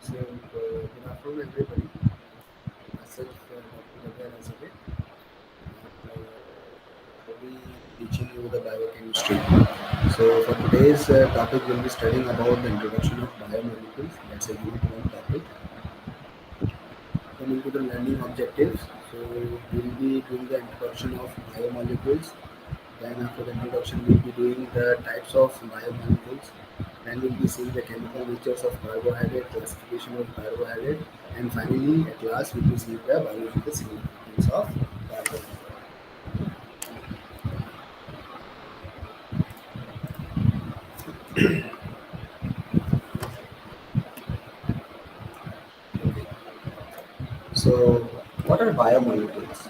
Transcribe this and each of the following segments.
Good afternoon, everybody. Myself, Dr. Abhay Razale. I'll be teaching you the biochemistry. So, for today's topic, we'll be studying about the introduction of biomolecules. That's a unit one topic. Coming to the learning objectives, so we'll be doing the introduction of biomolecules. Then, after the introduction, we'll be doing the types of biomolecules. Then, we'll be seeing the chemical natures of carbohydrate, classification of carbohydrate, and finally, at last, we'll be seeing the biological significance of carbohydrate. So, what are biomolecules?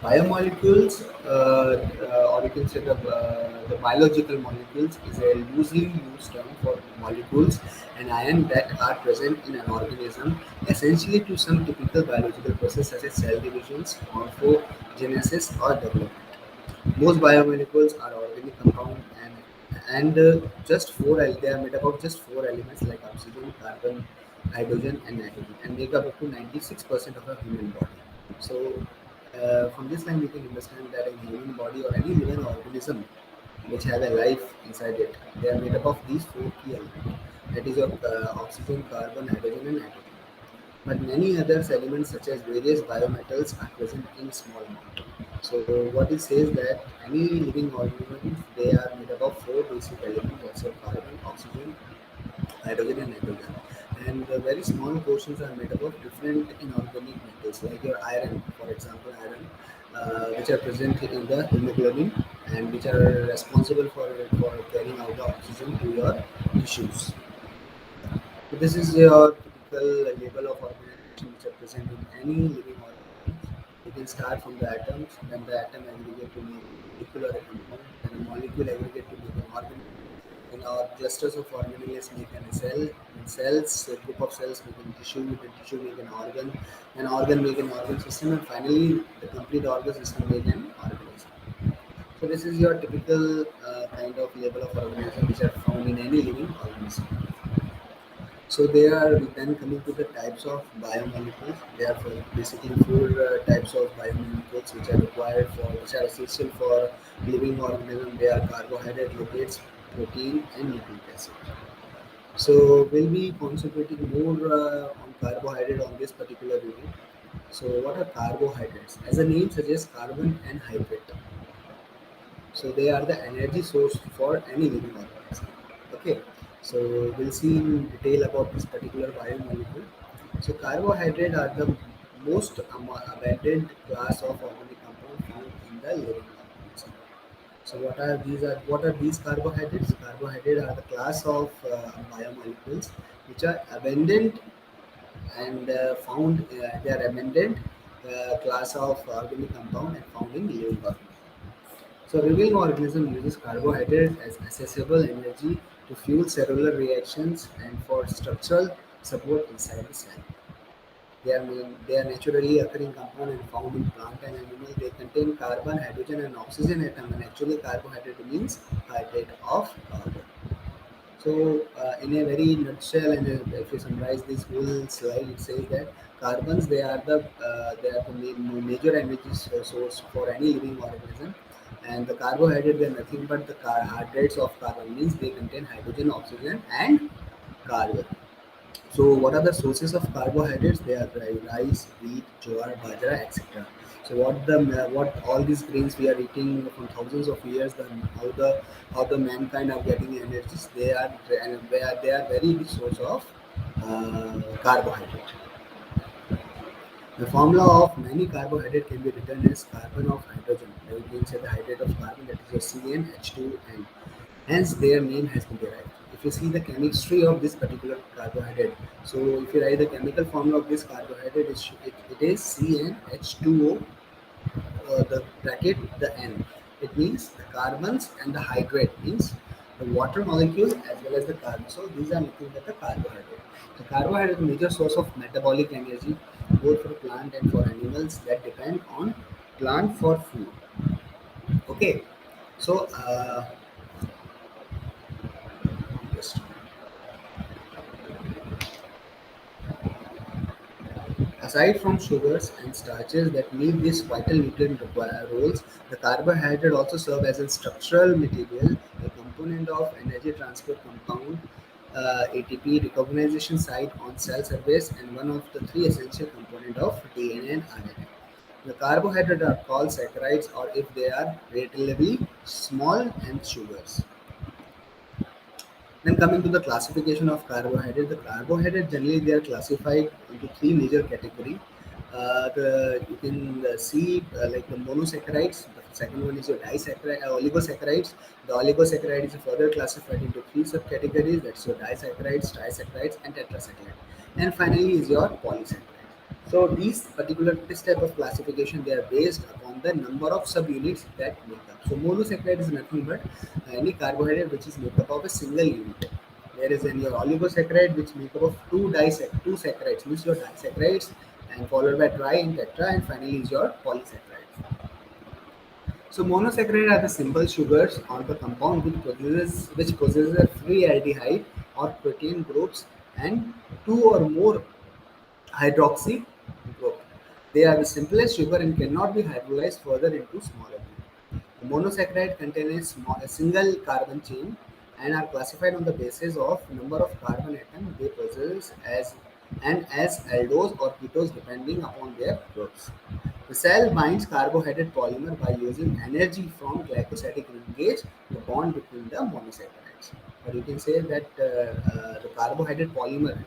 Biomolecules, or you can say the biological molecules, is a loosely used term for molecules and ion that are present in an organism, essentially to some typical biological process such as cell divisions, morphogenesis, or development. Most biomolecules are organic compound and just they are made up of just four elements like oxygen, carbon, hydrogen, and nitrogen, and make up to 96% of a human body. So, from this line, we can understand that in human body or any living organism which have a life inside it, they are made up of these four key elements. That is your oxygen, carbon, hydrogen, and nitrogen. But many other elements such as various biometals are present in small amount. So what it says that any living organisms they are made up of four basic elements, that's your carbon, oxygen, hydrogen, and nitrogen. And the very small portions are made up of different inorganic metals like your iron, for example, iron, which are present in the hemoglobin and which are responsible for carrying out the oxygen to your tissues. So this is your typical level of organization which are present in any living organism. You can start from the atoms, then the atom aggregate to make molecular compound, then a molecule aggregate to make an organ. Then our clusters of organelles make a cell, and cells, a group of cells make a tissue, the tissue make an organ make an organ system, and finally the complete organ system make an organism. So this is your typical kind of level of organism which are found in any living organism. So they are then coming to the types of biomolecules. There are basically four types of biomolecules which are required for which are essential for living organism. They are carbohydrate, lipids, protein, and nucleic acid. So we'll be concentrating more on carbohydrate on this particular unit. So what are carbohydrates? As the name suggests, carbon and hydrate. So they are the energy source for any living organism. Okay. So we'll see in detail about this particular biomolecule. So carbohydrate are the most abundant class of organic compound found in the living organism. So what are these carbohydrates? Carbohydrates are the class of biomolecules which are abundant and found. They are abundant class of organic compound and found in living organisms. So living organism uses carbohydrate as accessible energy to fuel cellular reactions and for structural support inside the cell. They are naturally occurring compound and found in plant and animal. They contain carbon, hydrogen, and oxygen atom. And actually, carbohydrate means hydrate of carbon. So, in a very nutshell, and if you summarize this whole slide, it says that carbons they are the major energy source for any living organism, and the carbohydrate they are nothing but the carbohydrates of carbon means they contain hydrogen, oxygen, and carbon. So, what are the sources of carbohydrates? They are rice, wheat, jowar, bajra, etc. So, what all these grains we are eating from thousands of years, then how the mankind are getting energies? They are very big source of carbohydrate. The formula of many carbohydrate can be written as carbon of hydrogen. You can say the hydrate of carbon, that is your CnH2n. Hence, their name has been derived. If you see the chemistry of this particular carbohydrate, so if you write the chemical formula of this carbohydrate, it is CnH2O, the bracket, the N. It means the carbons and the hydrate means the water molecule as well as the carbon. So these are nothing but the carbohydrate. The carbohydrate is a major source of metabolic energy both for plant and for animals that depend on plant for food. Okay, so just Aside from sugars and starches that meet these vital nutrient roles, the carbohydrate also serve as a structural material, a component of energy transport compound, ATP recognition site on cell surface, and one of the three essential components of DNA and RNA. The carbohydrates are called saccharides, or if they are relatively small, and sugars. Then coming to the classification of carbohydrate, the carbohydrate generally they are classified into three major categories. The you can see like the monosaccharides. The second one is your disaccharide, oligosaccharides. The oligosaccharide is further classified into three subcategories. That's your disaccharides, trisaccharides, and tetrasaccharides. And finally is your polysaccharides. So this type of classification they are based upon the number of subunits that make up. So monosaccharide is nothing but any carbohydrate which is made up of a single unit. Whereas in your oligosaccharide which make up of two saccharides, means your disaccharides and followed by tri and tetra, and finally is your polysaccharides. So monosaccharide are the simple sugars or the compound which possesses a free aldehyde or protein groups and two or more hydroxy group. They are the simplest sugar and cannot be hydrolyzed further into smaller group. The monosaccharide contain a single carbon chain and are classified on the basis of number of carbon atoms they possess as aldose or ketose depending upon their groups. The cell binds carbohydrate polymer by using energy from glycosidic linkage, the bond between the monosaccharides. Or you can say that the carbohydrate polymer,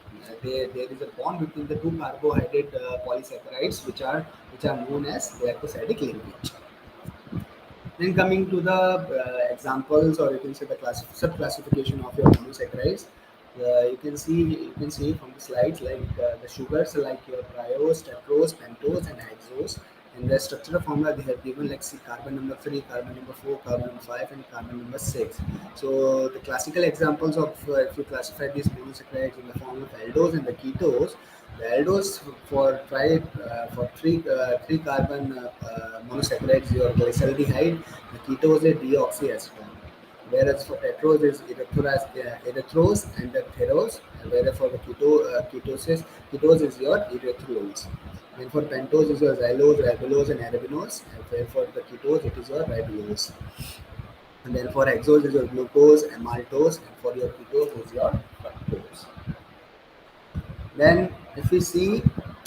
there is a bond between the two carbohydrate polysaccharides, which are known as glycosidic linkage. Then coming to the examples, or you can say the sub-classification of your monosaccharides, you can see from the slides like the sugars like your triose, tetrose, pentose, and hexose. In the structural formula, they have given like see carbon number 3, carbon number 4, carbon number 5, and carbon number 6. So the classical examples of if you classify these monosaccharides in the form of aldose and the ketose, the aldose for three carbon monosaccharides, your glyceraldehyde, the ketose is deoxyacetone. Whereas for tetrose is erythrose and the therose, whereas for the ketose is your erythrose. And for pentose is your xylose, ribulose, and arabinose. And where for the ketose it is your ribulose. And then for hexose is your glucose, maltose, and for your ketose is your fructose. Then, if we see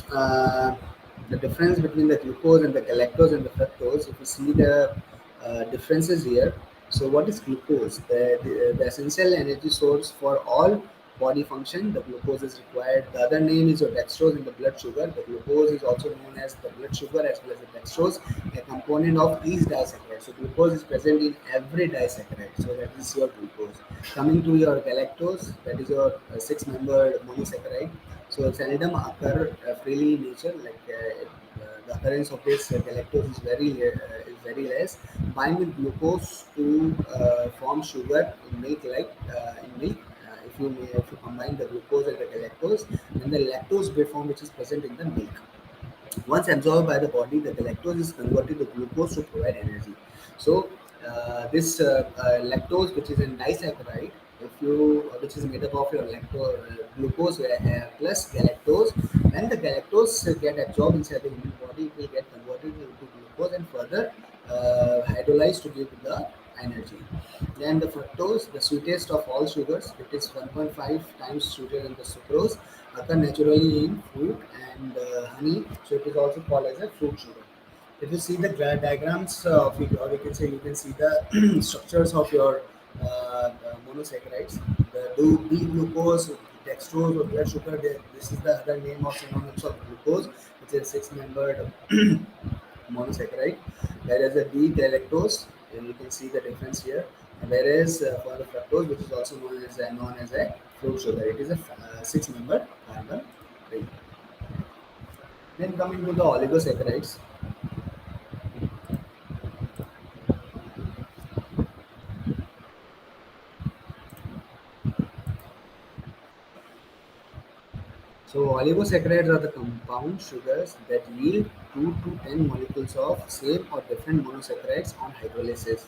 the difference between the glucose and the galactose and the fructose, if we see the differences here. So, what is glucose? The essential energy source for all body function. The glucose is required. The other name is your dextrose in the blood sugar. The glucose is also known as the blood sugar as well as the dextrose, a component of each disaccharide. So, glucose is present in every disaccharide. So, that is your glucose. Coming to your galactose, that is your six-membered monosaccharide. So seldom occur freely in nature. Like the occurrence of this galactose is very less. Bind with glucose to form sugar in milk. In milk, if you combine the glucose and the galactose, then the lactose will form, which is present in the milk. Once absorbed by the body, the galactose is converted to glucose to provide energy. So this lactose, which is in disaccharide, which is made up of your glucose plus galactose, when the galactose get absorbed inside the human body, it will get converted into glucose and further hydrolyzed to give the energy. Then the fructose, the sweetest of all sugars, it is 1.5 times sweeter than the sucrose, occur naturally in fruit and honey, so it is also called as a fruit sugar. If you see the diagrams of it, or you can see the structures of your monosaccharides, the D-glucose, dextrose, or blood sugar. This is the other name of synonyms of glucose, which is six-membered monosaccharide. Whereas the D-galactose, and you can see the difference here. Whereas for the fructose, which is also known as a fruit sugar, it is a six-membered carbon ring. Then coming to the oligosaccharides. So oligosaccharides are the compound sugars that yield 2 to 10 molecules of same or different monosaccharides on hydrolysis.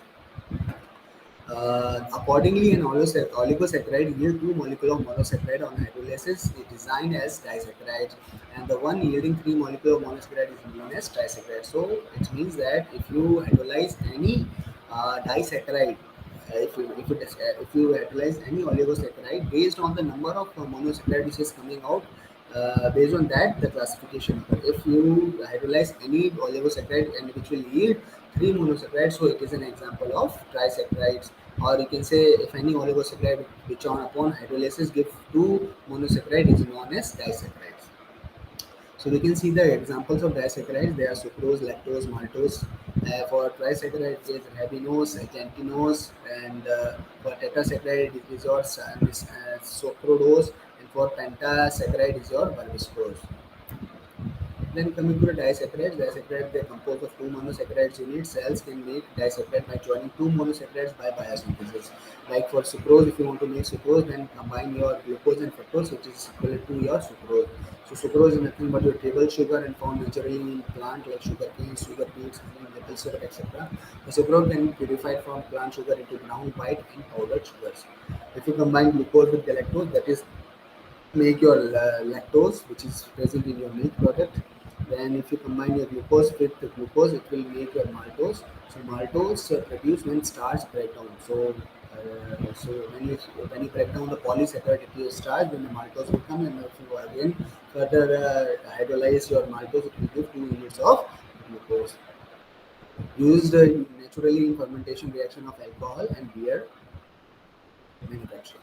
Accordingly, an oligosaccharide yield two molecular monosaccharide on hydrolysis is designed as disaccharides, and the one yielding three molecular monosaccharide is known as trisaccharide. So it means that if you hydrolyze any disaccharide, if you hydrolyze any oligosaccharide based on the number of monosaccharide which is coming out, based on that the classification. If you hydrolyze any oligosaccharide and which will yield three monosaccharides, so it is an example of trisaccharides. Or you can say if any oligosaccharide which on upon hydrolysis give two monosaccharide is known as disaccharides. So we can see the examples of disaccharides. They are sucrose, lactose, maltose. For trisaccharides, it is ribinose, xantinose, and for tetrasaccharide, it is your sucralose, and for pentasaccharide, is your verbiscose. Then coming to the disaccharides they are composed of two monosaccharides units. Cells can make disaccharide by joining two monosaccharides by biosynthesis. Like for sucrose, if you want to make sucrose, then combine your glucose and fructose, which is equivalent to your sucrose. So sucrose is nothing but your table sugar and found naturally in plant like sugar cane, sugar beets, maple syrup, etc. The sucrose can be purified from plant sugar into brown, white, and powdered sugars. If you combine glucose with galactose, that is make your lactose, which is present in your milk product. Then, if you combine your glucose with the glucose, it will make your maltose. So, maltose produced when starch break down. So when you break down the polysaccharide into starch, then the maltose will come, and if you again further hydrolyze your maltose, it will give 2 units of glucose. Used naturally in fermentation reaction of alcohol and beer manufacturing.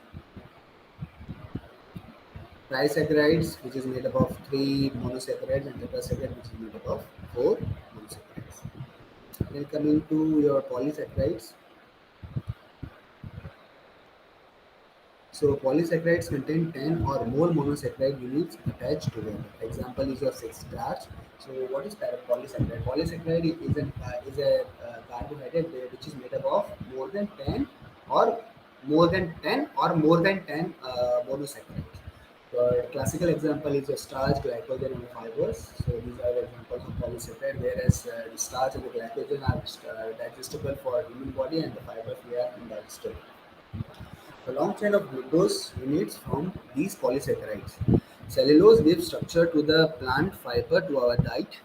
Disaccharides, which is made up of three monosaccharides, and tetrasaccharide, which is made up of four monosaccharides. Then coming to your polysaccharides. So polysaccharides contain 10 or more monosaccharide units attached together. Example is your six starch. So what is polysaccharide? Polysaccharide is a carbohydrate which is made up of more than 10 or more than 10 monosaccharides. Classical example is a starch, glycogen, and fibers. So these are the examples of polysaccharide, whereas the starch and the glycogen are digestible for human body, and the fibers they are indigestible. The long chain of glucose units from these polysaccharides. Cellulose gives structure to the plant fiber to our diet,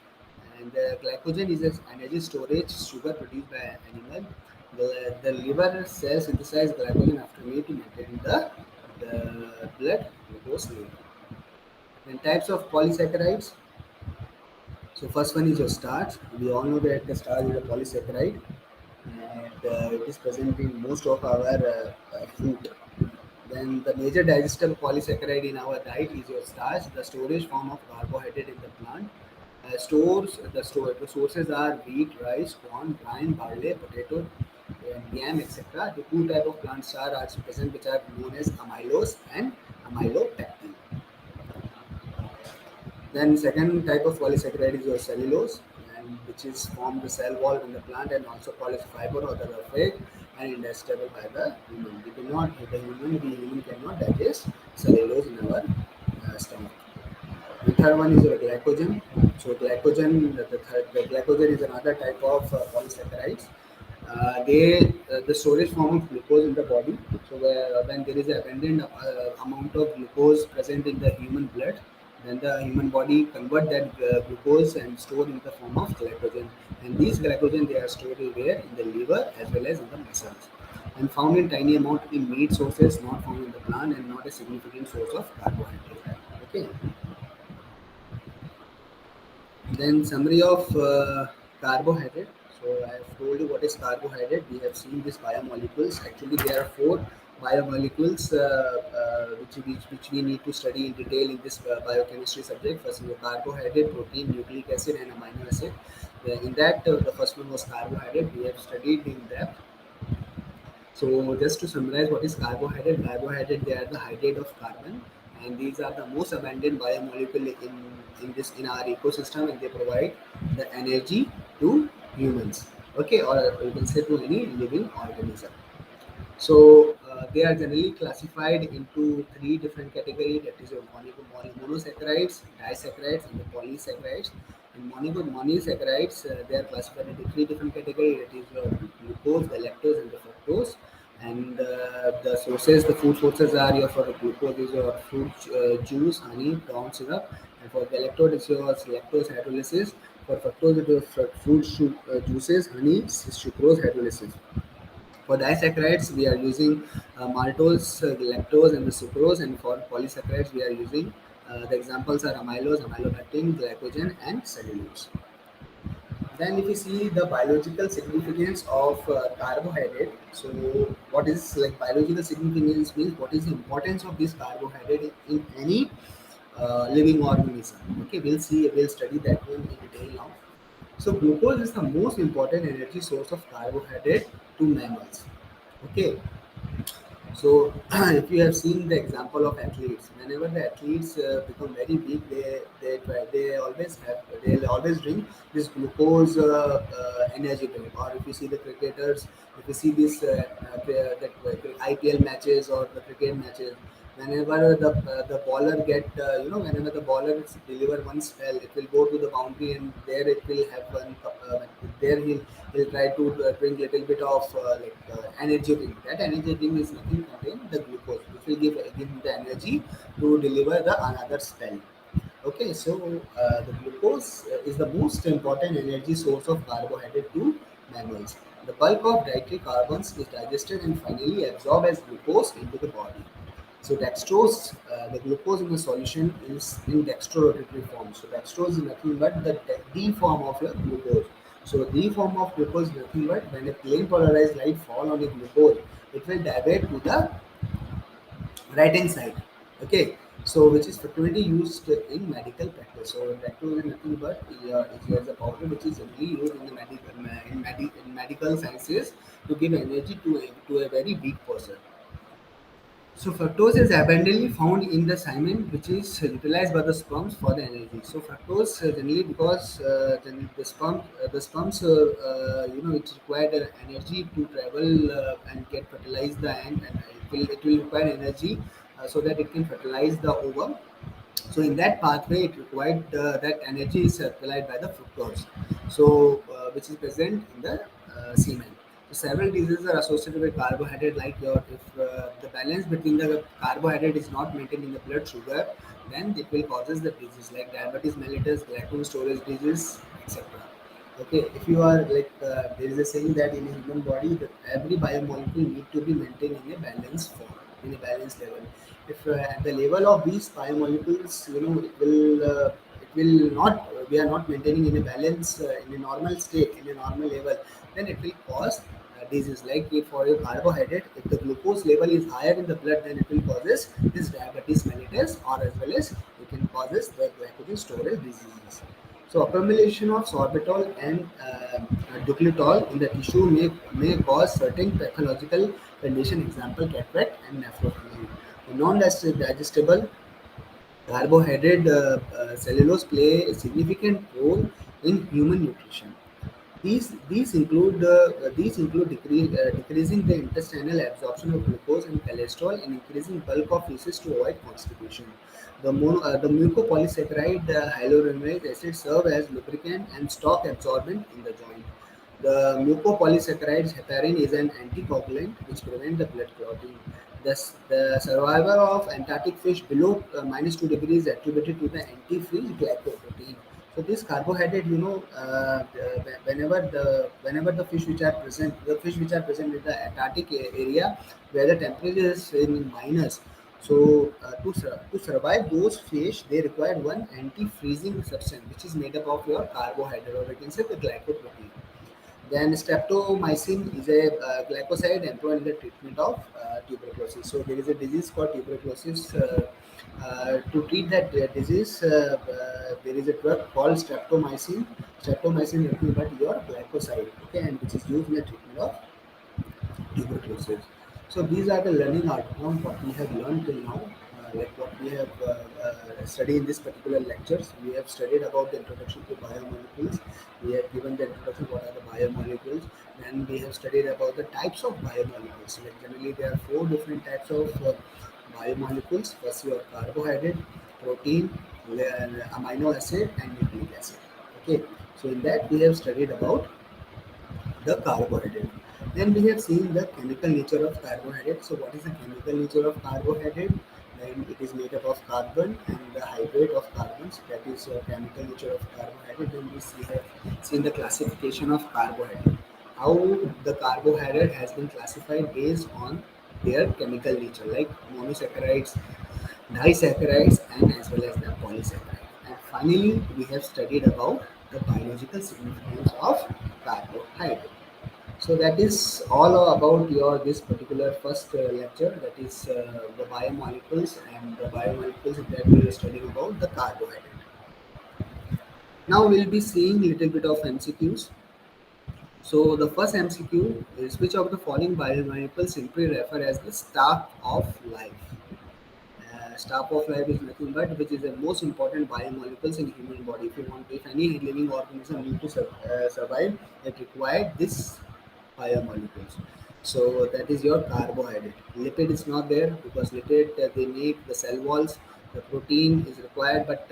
and glycogen is an energy storage sugar produced by an animal. The liver cells synthesize glycogen after meat to maintain the blood glucose level. Then types of polysaccharides. So first one is your starch. We all know that the starch is a polysaccharide, and it is present in most of our food. Then the major digestible polysaccharide in our diet is your starch, the storage form of carbohydrate in the plant. The sources are wheat, rice, corn, grain, barley, potato, and yam, etc. The two type of plant starch are present, which are known as amylose and amylopectin. Then second type of polysaccharide is your cellulose, and which is from the cell wall in the plant and also called as fiber or the roughage and ingestible by the human. The human cannot digest cellulose in our stomach. The third one is your glycogen. So glycogen, the glycogen is another type of polysaccharides. The storage form of glucose in the body. So when there is an abundant amount of glucose present in the human blood, then the human body convert that glucose and store in the form of glycogen. And these glycogen they are stored where in the liver as well as in the muscles, and found in tiny amount in meat sources, not found in the plant, and not a significant source of carbohydrate. Okay. Then summary of carbohydrate. So I have told you what is carbohydrate. We have seen these biomolecules. Actually, there are four biomolecules which we need to study in detail in this biochemistry subject. First is the carbohydrate, protein, nucleic acid, and amino acid. In that, the first one was carbohydrate. We have studied in depth. So just to summarize, what is carbohydrate? Carbohydrate they are the hydrate of carbon, and these are the most abundant biomolecule in our ecosystem, and they provide the energy to humans. Okay, or you can say to any living organism. So they are generally classified into three different categories. That is your monosaccharides, disaccharides, and the polysaccharides. In monosaccharides, they are classified into three different categories. That is your glucose, the lactose, and the fructose. And the food sources are your for the glucose is your fruit juice, honey, brown syrup, and for galactose is your lactose hydrolysis. For fructose it is your juices, honey, sucrose hydrolysis. For disaccharides, we are using maltose, lactose, and the sucrose. And for polysaccharides, we are using the examples are amylose, amylopectin, glycogen, and cellulose. Then, if you see the biological significance of carbohydrate, so what is like biological significance means what is the importance of this carbohydrate in any living organism. Okay, we'll study that one in detail now. So, glucose is the most important energy source of carbohydrate to mammals. Okay, so if you have seen the example of athletes, whenever the athletes become very big, they'll always drink this glucose energy drink. Or if you see the cricketers, if you see this IPL matches or the cricket matches, whenever the bowler whenever the bowler deliver one spell, it will go to the boundary and there it will have one. There he'll try to drink little bit of energy drink. That energy drink is nothing contain the glucose, which will give him the energy to deliver the another spell. Okay, so the glucose is the most important energy source of carbohydrate to mammals. The bulk of dietary carbons is digested and finally absorbed as glucose into the body. So dextrose, the glucose in the solution is in dextrorotatory form. So dextrose is nothing but the D form of your glucose. So D form of glucose is nothing but when a plane polarized light fall on the glucose, it will divert to the right hand side. Okay, so which is frequently used in medical practice. So dextrose is nothing but is a powder which is generally used in the in medical sciences to give energy to a very weak person. So fructose is abundantly found in the semen, which is utilized by the sperms for the energy. So fructose generally because the sperms, it required energy to travel and get fertilized the egg, and it will require energy so that it can fertilize the ovum. So in that pathway, it required that energy is supplied by the fructose, so which is present in the semen. So several diseases are associated with carbohydrate, like if the balance between the carbohydrate is not maintained in the blood sugar, then it will causes the disease like diabetes mellitus, glycogen storage disease, etc. Okay, if you are there is a saying that in a human body, that every biomolecule need to be maintained in a balanced form, in a balanced level. If at the level of these biomolecules, it will not, we are not maintaining in a balance, in a normal state, in a normal level, then it will cause disease. Like if for your carbohydrate, if the glucose level is higher in the blood, then it will causes this diabetes mellitus, or as well as it can causes the glycogen storage diseases. So accumulation of sorbitol and duclitol in the tissue may cause certain pathological condition, example cataract and nephropathy. Non-digestible carbohydrate cellulose play a significant role in human nutrition. These include decreasing the intestinal absorption of glucose and cholesterol and increasing bulk of feces to avoid constipation. The mucopolysaccharide hyaluronate acid serve as lubricant and shock absorbent in the joint. The mucopolysaccharide heparin is an anticoagulant which prevents the blood clotting. The survival of Antarctic fish below -2 degrees is attributed to the antifreeze glycoprotein. So this carbohydrate, whenever the fish which are present in the Antarctic area, where the temperature is in minus. So to survive those fish, they require one anti-freezing substance, which is made up of your carbohydrate, or we can say the glycoprotein. Then streptomycin is a glycoside employed in the treatment of tuberculosis. So there is a disease called tuberculosis. To treat that disease, there is a drug called streptomycin. Streptomycin is nothing but your glycoside, okay, and which is used in the treatment of tuberculosis. So these are the learning outcomes what we have learned till now, like what we have studied in this particular lectures. We have studied about the introduction to biomolecules. We have given the introduction what are the biomolecules. Then we have studied about the types of biomolecules. Like generally there are four different types of biomolecules. First your carbohydrate, protein, amino acid, and nucleic acid. Okay, so in that we have studied about the carbohydrate. Then we have seen the chemical nature of carbohydrate. So what is the chemical nature of carbohydrate? Then it is made up of carbon and the hydrate of carbons. That is chemical nature of carbohydrate. Then we see have seen the classification of carbohydrate. How the carbohydrate has been classified based on their chemical nature, like monosaccharides, disaccharides, and as well as the polysaccharides. And finally, we have studied about the biological significance of carbohydrate. So that is all about your this particular first lecture, that is the biomolecules, and the biomolecules that we are studying about the carbohydrate. Now we'll be seeing little bit of MCQs. So the first MCQ is, which of the following biomolecules simply refer as the spark of life? Staff of life is nothing but which is the most important biomolecules in human body. If any living organism need to survive, it required this biomolecules. So that is your carbohydrate. Lipid is not there because lipid they make the cell walls. The protein is required, but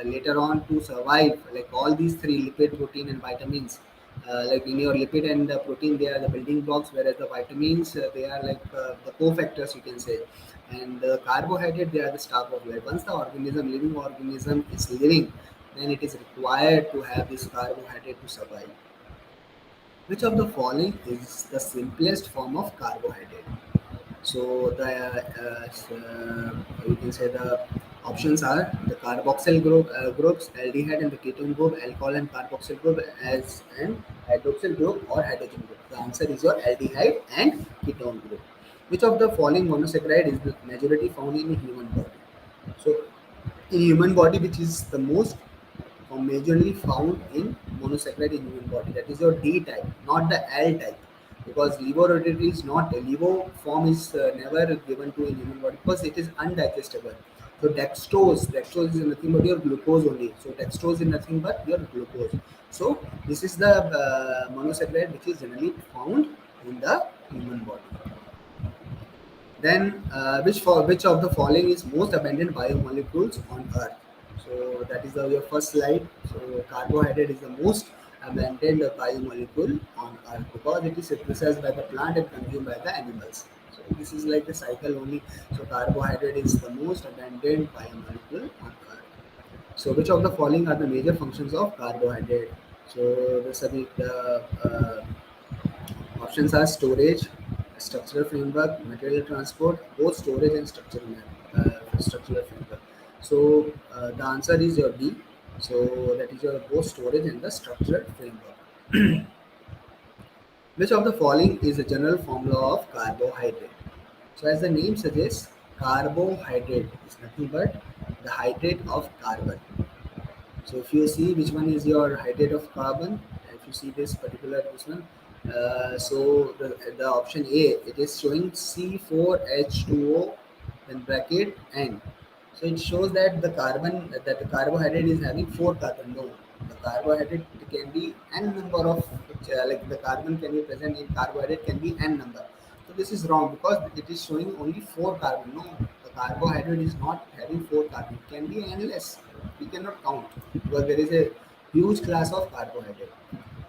later on to survive, like all these three, lipid, protein, and vitamins. Like in your lipid and the protein, they are the building blocks, whereas the vitamins they are like the cofactors, you can say, and the carbohydrate they are the staff of life. Once the living organism is living, then it is required to have this carbohydrate to survive. Which of the following is the simplest form of carbohydrate? So you can say the options are the carboxyl groups, aldehyde and the ketone group, alcohol and carboxyl group, as an hydroxyl group or hydrogen group. The answer is your aldehyde and ketone group. Which of the following monosaccharide is the majority found in human body? So in human body, which is the most or majorly found in monosaccharide in human body. That is your D type, not the L type, because levorotatory is not levo form is never given to in human body because it is undigestible. So dextrose is nothing but your glucose only. So dextrose is nothing but your glucose. So this is the monosaccharide which is generally found in the human body. Then, which of the following is most abundant biomolecules on Earth? So that is your first slide. So carbohydrate is the most abundant biomolecule on Earth because it is synthesized by the plant and consumed by the animals. So this is like the cycle only. So carbohydrate is the most abundant biomolecule on Earth. So which of the following are the major functions of carbohydrate? So the options are storage, structural framework, material transport, both storage and structural framework. So the answer is your B. So that is your both storage and the structural framework. Which of the following is a general formula of carbohydrate? So as the name suggests, carbohydrate is nothing but the hydrate of carbon. So if you see which one is your hydrate of carbon, if you see this particular this one, so the option A, it is showing C4H2O then bracket N. So it shows that the carbohydrate is having four carbon. No, the carbohydrate can be n number of like the carbon can be present in carbohydrate can be n number. So this is wrong because it is showing only four carbon. No, the carbohydrate is not having four carbon. It can be endless. We cannot count because there is a huge class of carbohydrate.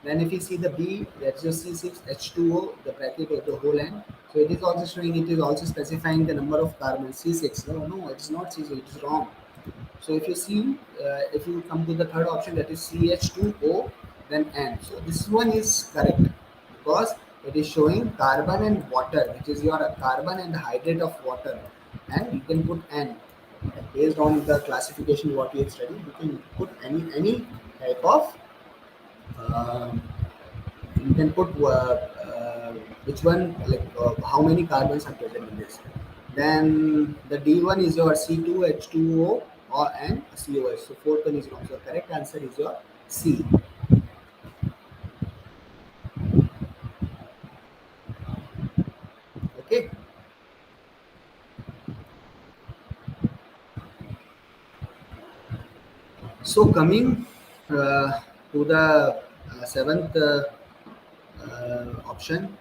Then if you see the B, that's your C6H2O, the bracket of the whole end. So it is also showing, it is also specifying the number of carbon C6. No, no, it is not C6, it is wrong. So if you see, if you come to the third option, that is CH2O, then N. So this one is correct because it is showing carbon and water, which is your carbon and hydrate of water, and you can put N. Based on the classification what we have studied, you can put any type of um, you can put which one like how many carbons are present in this. Then the D1 is your C2H2O or and COH. So fourth one is wrong. So correct answer is your C. Okay. So coming to the seventh option.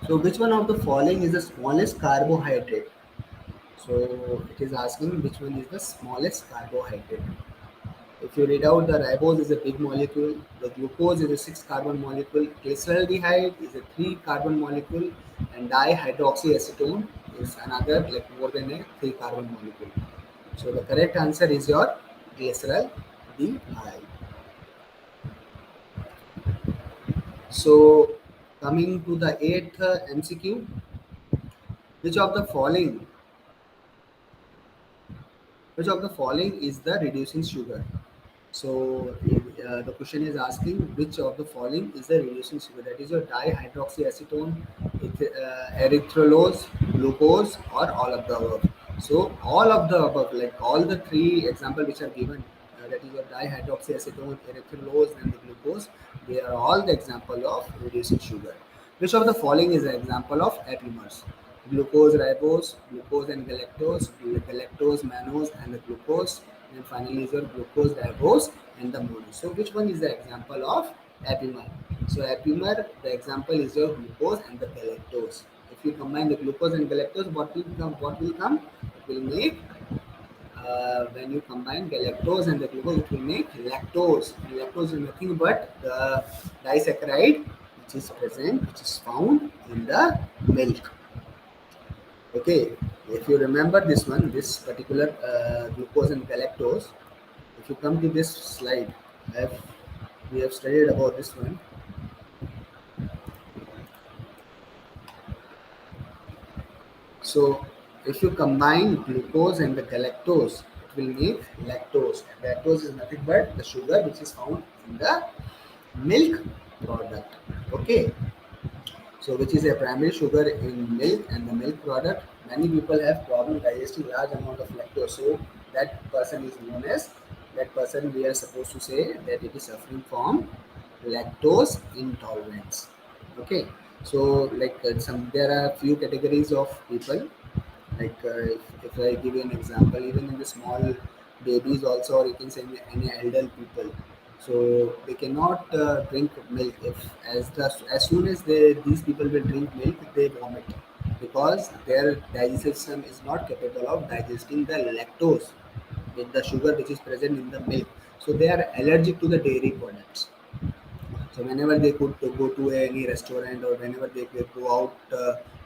So which one of the following is the smallest carbohydrate? So it is asking which one is the smallest carbohydrate. If you read out, the ribose is a big molecule, the glucose is a 6 carbon molecule, glyceraldehyde is a 3 carbon molecule, and dihydroxyacetone is another, like more than a 3 carbon molecule. So the correct answer is your glyceraldehyde. So coming to the eighth MCQ, which of the following which of the following is the reducing sugar? So the question is asking which of the following is the reducing sugar? That is your dihydroxyacetone, erythrulose, glucose, or all of the above. So all of the above, like all the three examples which are given, that is your dihydroxyacetone, erythrulose, and the glucose, they are all the example of reducing sugar. Which of the following is an example of apimers? Glucose ribose, glucose and galactose, galactose mannose, and the glucose, and finally is your glucose ribose and the mono. So which one is the example of apimer? So apimer, the example is your glucose and the galactose. If you combine the glucose and galactose, what will come? What will come? It will make, when you combine galactose and the glucose, it will make lactose. And lactose is nothing but the disaccharide which is present, which is found in the milk. Okay, if you remember this one, this particular glucose and galactose, if you come to this slide, we have studied about this one. So if you combine glucose and the galactose, it will make lactose. Lactose is nothing but the sugar which is found in the milk product. Okay, so which is a primary sugar in milk and the milk product. Many people have problem digesting large amount of lactose. So that person is known as, that person we are supposed to say that it is suffering from lactose intolerance. Okay, so like there are few categories of people, like if I give you an example, even in the small babies also, or you can say any elder people, so they cannot drink milk. If as soon as these people will drink milk, they vomit because their digestive system is not capable of digesting the lactose with the sugar which is present in the milk. So they are allergic to the dairy products. So whenever they could go to any restaurant, or whenever they could go out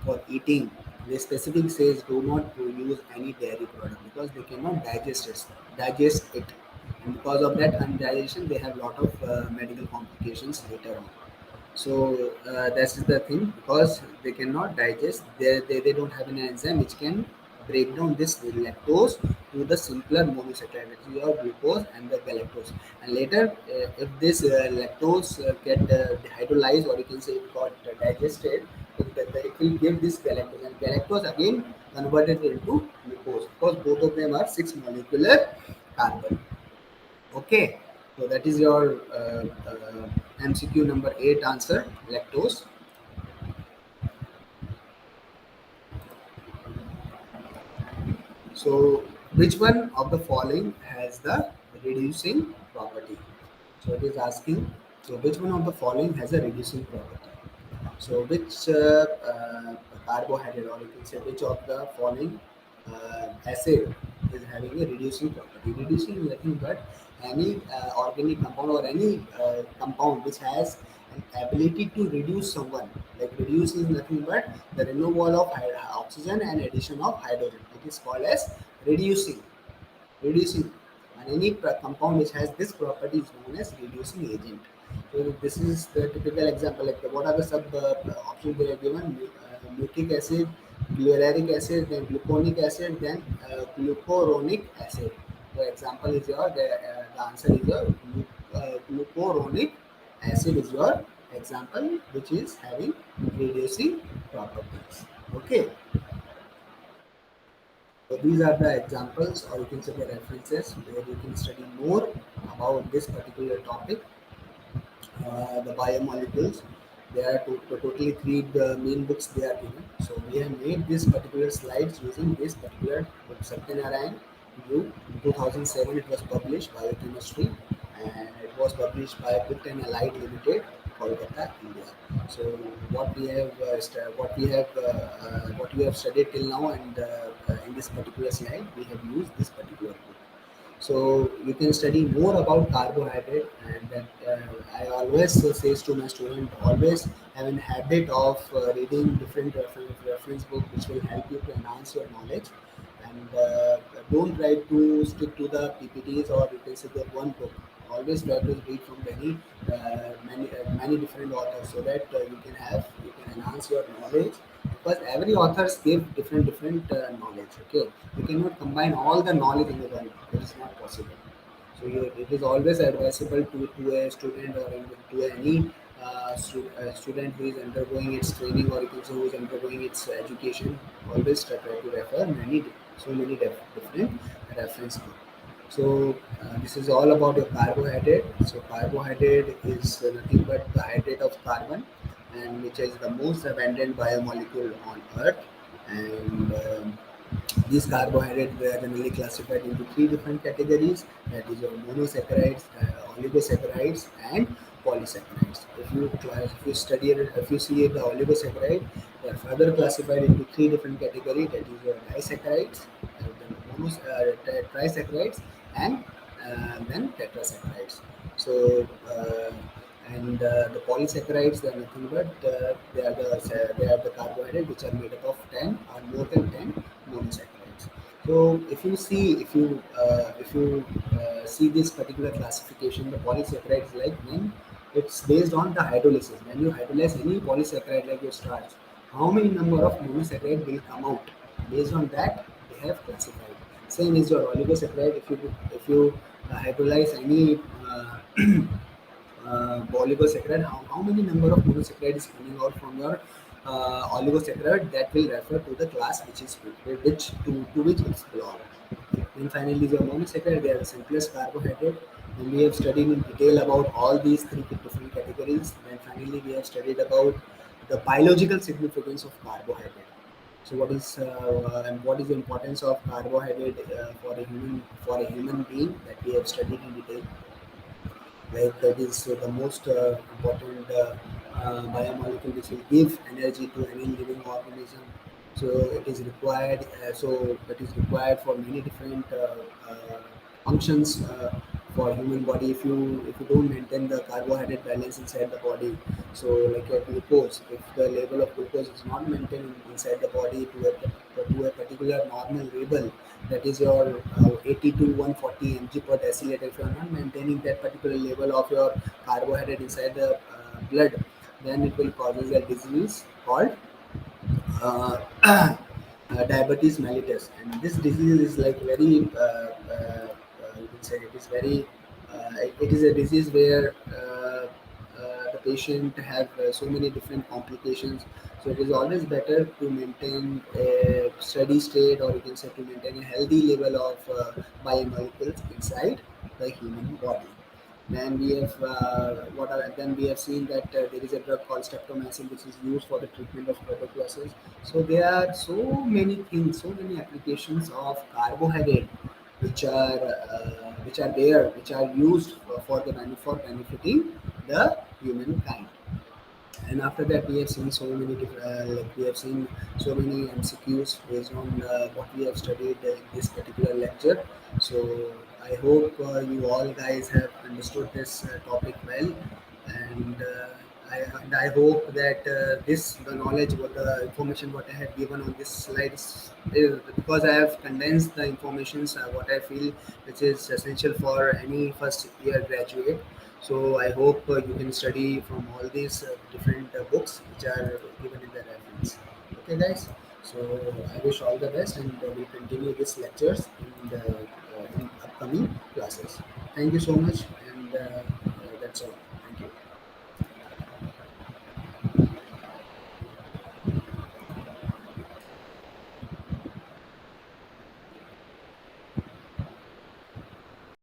for eating, they specifically says do not to use any dairy product because they cannot digest it, and because of that indigestion, they have lot of medical complications later on. So that's the thing, because they cannot digest, they don't have an enzyme which can break down this lactose to the simpler monosaccharide, which is your glucose and the galactose. And later, if this lactose get hydrolyzed, or you can say it got digested, it will give this galactose, and galactose again converted into glucose, because both of them are 6 molecular carbon. Okay, so that is your MCQ number 8 answer, lactose. So, which one of the following has the reducing property? So, it is asking, so which one of the following has a reducing property? So, which carbohydrate, or you can say which of the following acid is having a reducing property? Reducing is nothing but any organic compound, or any compound which has an ability to reduce someone. Like reduce is nothing but the removal of oxygen and addition of hydrogen. It is called as reducing. Reducing, and any compound which has this property is known as reducing agent. So this is the typical example. Like what are the sub options they are given? Nucleic acid, glyceric acid, then gluconic acid, then glucuronic acid. The example is your, the answer is your glucuronic acid is your example, which is having reducing properties. Okay. So these are the examples, or you can say the references where you can study more about this particular topic, the biomolecules. There are totally three main books they are given. So we have made this particular slides using this particular book, Satyanarayan Group. In 2007 it was published, Biochemistry, and it was published by Pitt and Allied Limited, Kolkata, India. So what we have studied till now, and in this particular slide we have used this particular book. So you can study more about carbohydrate, and that I always says to my student, always have a habit of reading different reference book which will help you to enhance your knowledge, and don't try to stick to the PPTs or you can say the one book. Always try to read from many different authors so that you can enhance your knowledge, because every authors give different knowledge. Okay, you cannot combine all the knowledge in the one. It is not possible. So it is always advisable to a student or to any student who is undergoing its training, or you can say who is undergoing its education. Always try to refer different reference book. So this is all about your carbohydrate. So carbohydrate is nothing but the hydrate of carbon, and which is the most abundant biomolecule on Earth. And these carbohydrates were generally classified into three different categories. That is your monosaccharides, oligosaccharides, and polysaccharides. If you see the oligosaccharide, they are further classified into three different categories. That is your disaccharides, trisaccharides, and then tetrasaccharides. So and the polysaccharides, they are nothing but they are the carbohydrates which are made up of 10 or more than 10 monosaccharides. So if you see this particular classification, the polysaccharide is like when it's based on the hydrolysis. When you hydrolyze any polysaccharide like your starch, how many number of monosaccharide will come out? Based on that, they have classified. Same is your oligosaccharide. If you hydrolyze any oligosaccharide, how many number of monosaccharide is coming out from your oligosaccharide, that will refer to the class which is to which it's belong. And finally, the monosaccharide, they are the simplest carbohydrate. And we have studied in detail about all these three different categories. Then finally, we have studied about the biological significance of carbohydrate. So what is the importance of carbohydrate for a human being, that we have studied in detail. Like that is the most important biomolecule which will give energy to any living organism. So it is required. So it is required for many different functions for human body. If you don't maintain the carbohydrate balance inside the body, so like your glucose, if the level of glucose is not maintained inside the body to a particular normal level, that is your 80 to 140 mg per deciliter. If you are not maintaining that particular level of your carbohydrate inside the blood, then it will causes a disease called diabetes mellitus. And this disease is like very you can say it is very it is a disease where the patient have so many different complications. So it is always better to maintain a steady state, or you can say to maintain a healthy level of biomolecules inside the human body. Then we have seen that there is a drug called streptomycin which is used for the treatment of tuberculosis. So there are so many things, so many applications of carbohydrate which are used for benefiting the humankind. And after that, we have seen so many different we have seen so many MCQs based on what we have studied in this particular lecture. So I hope you all guys have understood this topic well, and I hope that the knowledge, what the information what I have given on this slides is because I have condensed the informations what I feel which is essential for any first year graduate. So I hope you can study from all these different books which are given in the reference. Okay, guys. So I wish all the best, and we'll continue these lectures in the in upcoming classes. Thank you so much.